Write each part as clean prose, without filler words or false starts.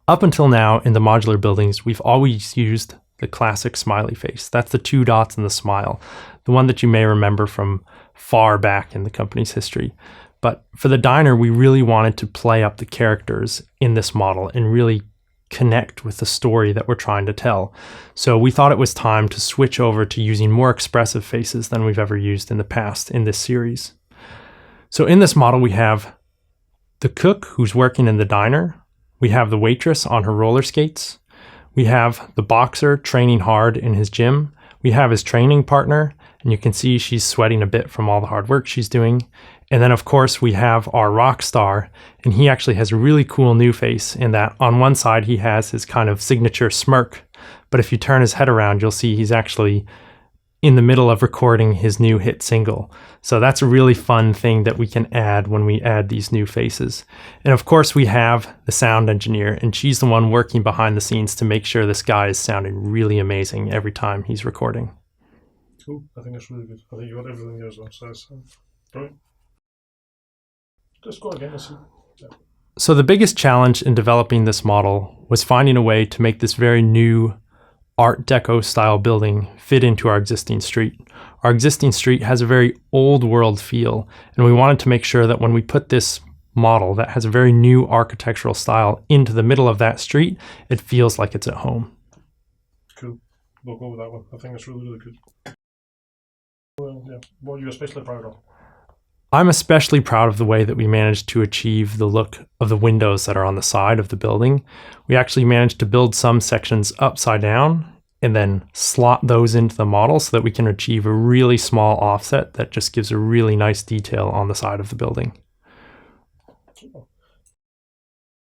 Up until now, in the modular buildings, we've always used the classic smiley face. That's the 2 dots and the smile, the one that you may remember from far back in the company's history. But for the diner, we really wanted to play up the characters in this model and really connect with the story that we're trying to tell. So we thought it was time to switch over to using more expressive faces than we've ever used in the past in this series. So in this model, we have the cook who's working in the diner. We have the waitress on her roller skates. We have the boxer training hard in his gym. We have his training partner, and you can see she's sweating a bit from all the hard work she's doing. And then, of course, we have our rock star, and he actually has a really cool new face in that on one side he has his kind of signature smirk, but if you turn his head around, you'll see he's actually in the middle of recording his new hit single. So that's a really fun thing that we can add when we add these new faces. And of course, we have the sound engineer, and she's the one working behind the scenes to make sure this guy is sounding really amazing every time he's recording. Cool. I think that's really good. I think you got everything there as well. So brilliant. Just go again and see. Yeah. So the biggest challenge in developing this model was finding a way to make this very new Art Deco style building fit into our existing street. Our existing street has a very old world feel, and we wanted to make sure that when we put this model that has a very new architectural style into the middle of that street, it feels like it's at home. Cool. We'll go with that one. I think it's really, really good. Well, yeah. What are you especially proud of? I'm especially proud of the way that we managed to achieve the look of the windows that are on the side of the building. We actually managed to build some sections upside down and then slot those into the model so that we can achieve a really small offset that just gives a really nice detail on the side of the building.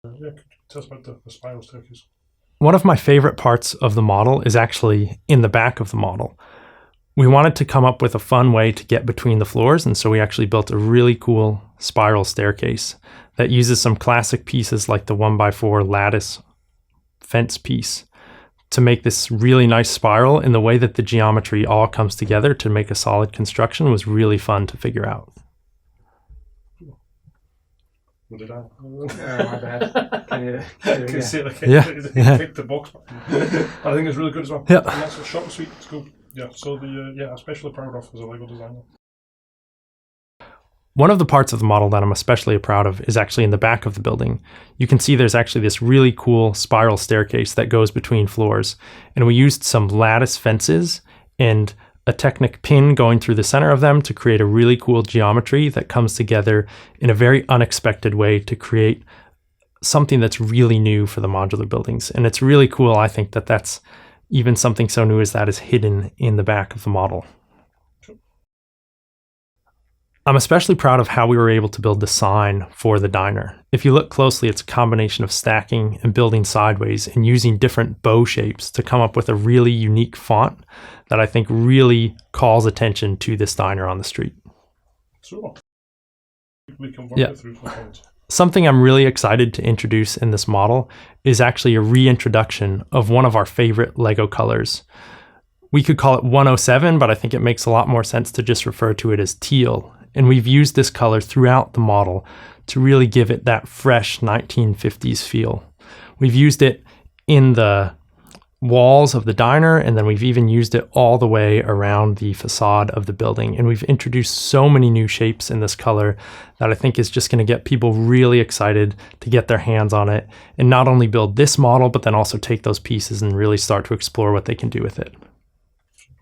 Yeah, tell us about the spiral staircase. One of my favorite parts of the model is actually in the back of the model. We wanted to come up with a fun way to get between the floors, and so we actually built a really cool spiral staircase that uses some classic pieces like the 1x4 lattice fence piece to make this really nice spiral, and the way that the geometry all comes together to make a solid construction was really fun to figure out. What did I? My bad. Can you see it? Yeah. Pick the box. I think it's really good as well. Yeah. And that's a short and sweet. It's good. Yeah, so especially proud of as a Lego designer. One of the parts of the model that I'm especially proud of is actually in the back of the building. You can see there's actually this really cool spiral staircase that goes between floors. And we used some lattice fences and a Technic pin going through the center of them to create a really cool geometry that comes together in a very unexpected way to create something that's really new for the modular buildings. And it's really cool, I think, that that's even something so new as that is hidden in the back of the model. I'm especially proud of how we were able to build the sign for the diner. If you look closely, it's a combination of stacking and building sideways and using different bow shapes to come up with a really unique font that I think really calls attention to this diner on the street. So, we can work it through components. Something I'm really excited to introduce in this model is actually a reintroduction of one of our favorite Lego colors. We could call it 107, but I think it makes a lot more sense to just refer to it as teal. And we've used this color throughout the model to really give it that fresh 1950s feel. We've used it in the walls of the diner, and then we've even used it all the way around the facade of the building. And we've introduced so many new shapes in this color that I think is just going to get people really excited to get their hands on it and not only build this model, but then also take those pieces and really start to explore what they can do with it.